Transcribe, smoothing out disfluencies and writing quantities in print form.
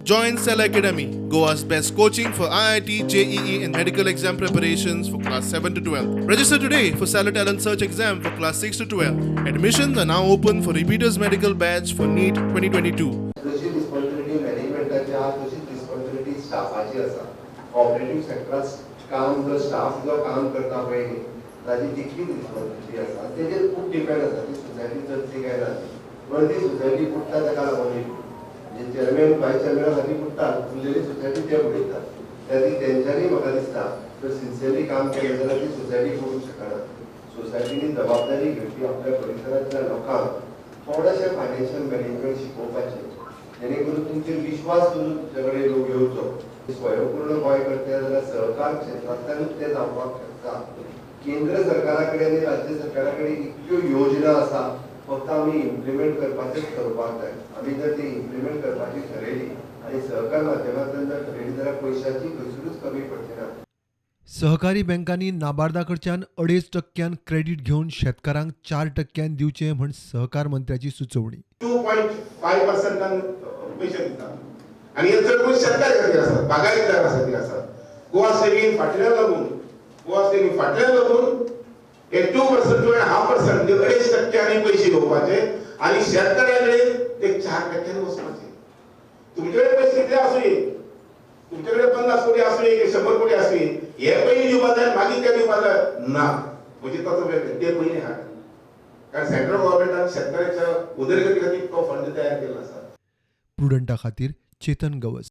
Join Cell Academy, Goa's best coaching for IIT, JEE, and medical exam preparations for class 7 to 12. Register today for Cell Talent Search exam for class 6 to 12. Admissions are now open for repeaters medical batch for NEET 2022. जशी responsibility मॅनेजमेंटाची आहा तशीच responsibility स्टाफाची आसा. Operative सेक्टरात काम जो staff जो काम करता पळय ताची तितलीच रिस्पॉन्सिबिलिटी आसा. तेजेर खूब डिपेंड आसा ती सोसायटी चलची काय ना. पण ती सोसायटी फुटता ताका लागून जे चेअरमॅन व्हायस चेअरमॅना खातीर फुटता उरलेली सोसायटी ते फुटयतात. त्याची तेंच्यांनी म्हाका दिसता जर सिन्सियरली काम केलें जाल्यार ती सोसायटी फुटूंक शकना. सोसायटीनी जबाबदारी घेवची आपल्या परिसरांतल्या लोकांक थोडेशें फायनान्शियल मॅनेजमेंट शिकोवपाचें जेणे करून तुमचेर विश्वास करून तुमचे कडेन लोक येवचो. स्वयंपूर्ण गोंय करता जाल्यार सहकार क्षेत्रांतल्यानूच ते जावपाक शकता. केंद्र सरकारा कडेन आनी राज्य सरकारा कडेन इतल्यो योजना आसा फक्त आमी इम्प्लिमेंट करपाचेंच ठरवपाक जाय. आमी जर ती इम्प्लिमेंट करपाची ठरयली आनी सहकार माध्यमांतल्यान जर ठरयली जाल्यार पयशांची खंयसरूच कमी पडची ना. सहकारी बँकांनी नाबार्दाकडच्यान 2.5% क्रेडीट घेवन शेतकारांक 4% दिवचे म्हण सहकार मंत्र्याची सुचोवणी. 2.5% पैसे दितात आणि हे चड करून शेतकार खातीर आसात, बागायतदार खातीर आसात. गोवा सेव्हिंग फाटल्यान लागून हे 2% किंवा 0.5% म्हणजे 2.5% पैसे घेवपाचे आणि शेतकऱ्याकडे ते 4% वचपाचे. तुमचे कडेन पैसे कितले आसूं तुमच्याकडे 50 कोटी असू नये 100 कोटी असू नये हे पहिले दिवपाक जाय मागीर ते दिवपाक जाय ना. म्हणजे ताचो वेळ ते पयलीं हाड कारण सेंट्रल गव्हर्नमेंटान शेतकऱ्याच्या उदरगती खातीर तो फंड तयार केल्लो आसा. प्रुडंटा खातीर चेतन गवस.